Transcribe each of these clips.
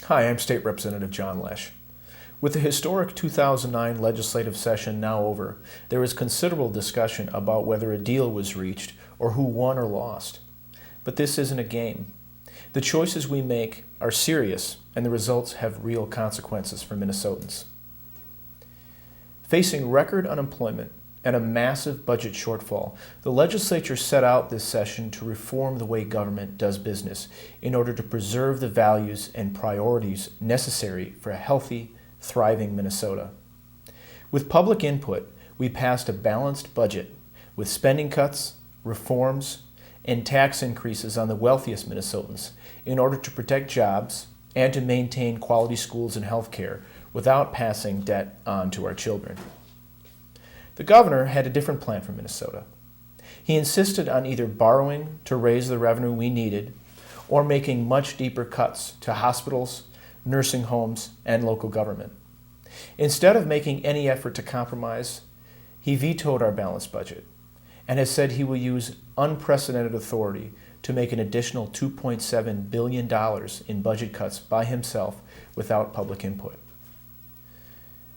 Hi, I'm State Representative John Lesch. With the historic 2009 legislative session now over, there is considerable discussion about whether a deal was reached or who won or lost. But this isn't a game. The choices we make are serious, and the results have real consequences for Minnesotans. Facing record unemployment and a massive budget shortfall, the legislature set out this session to reform the way government does business in order to preserve the values and priorities necessary for a healthy, thriving Minnesota. With public input, we passed a balanced budget with spending cuts, reforms, and tax increases on the wealthiest Minnesotans in order to protect jobs and to maintain quality schools and health care without passing debt on to our children. The governor had a different plan for Minnesota. He insisted on either borrowing to raise the revenue we needed or making much deeper cuts to hospitals, nursing homes, and local government. Instead of making any effort to compromise, he vetoed our balanced budget and has said he will use unprecedented authority to make an additional $2.7 billion in budget cuts by himself without public input.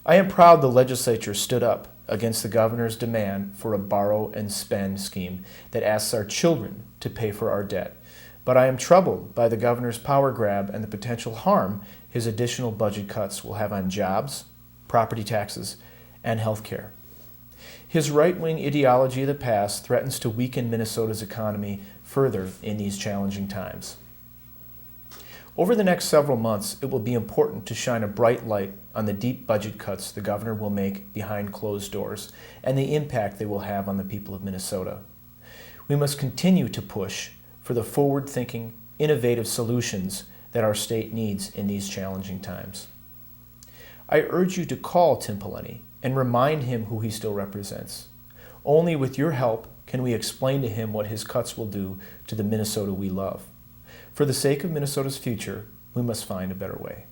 I am proud the legislature stood up against the governor's demand for a borrow and spend scheme that asks our children to pay for our debt, but I am troubled by the governor's power grab and the potential harm his additional budget cuts will have on jobs, property taxes, and health care. His right-wing ideology of the past threatens to weaken Minnesota's economy further in these challenging times. Over the next several months, it will be important to shine a bright light on the deep budget cuts the governor will make behind closed doors and the impact they will have on the people of Minnesota. We must continue to push for the forward-thinking, innovative solutions that our state needs in these challenging times. I urge you to call Tim Pawlenty and remind him who he still represents. Only with your help can we explain to him what his cuts will do to the Minnesota we love. For the sake of Minnesota's future, we must find a better way.